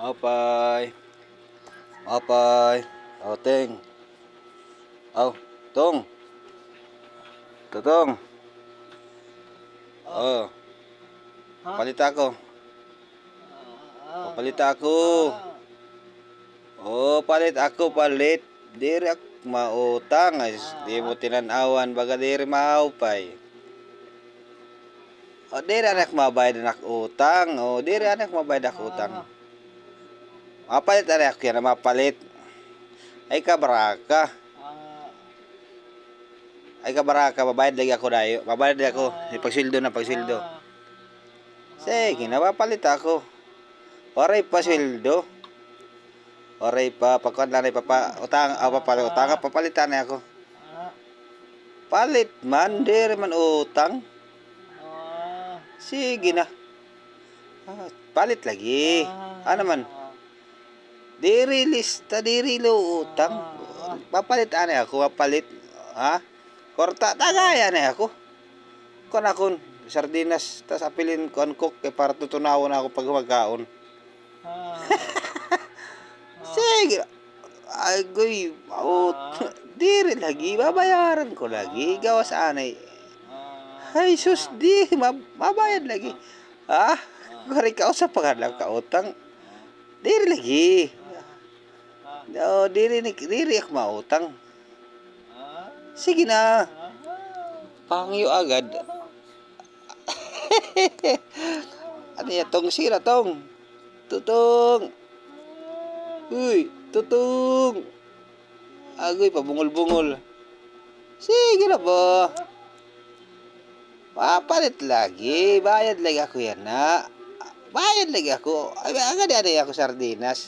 Apay. Apay. Ting. Tong. Tutong. Palit ako. Palit ako. Palit ako, palit. Diri ako mautang. Di mo tinanawan, baga diri maupay. Diri anak mabayad anak utang. Diri anak mabayad anak utang. Mapalit anak yan, mapalit. Ay kabaraka. Ay kabaraka, mabayad lagi ako dayo. Mabayad lagi ako. Pagsildo na pagsildo. Sige, napapalit ako. Oray pa sildo. Oray pa, pagkuhan lang utang, papalitan na ako. Palit man, diri man utang. Sige na. Palit lagi. Ano man? Diri lista, diri lo utang. Papalit ane ako, papalit. Korta, tagaya na ako. Kon sardinas, tas apilin kon cook para tutunawon ako pag magkaon. Sige. Ay, goy. Diri lagi, babayaran ko lagi. Gawas anay. Ay, sus, di. Mabayad lagi. Kari ka sa pangalang kautang. Diri lagi. Diri ako mautang. Sige na. Pangyo agad. Ano yan, tong sira, tong. Tutong. Uy, tutong. Agoy, pabungol-bungol. Sige na ba? Papalit lagi. Bayad lagi ako yan na. Bayad lagi ako. Agad ako sardinas.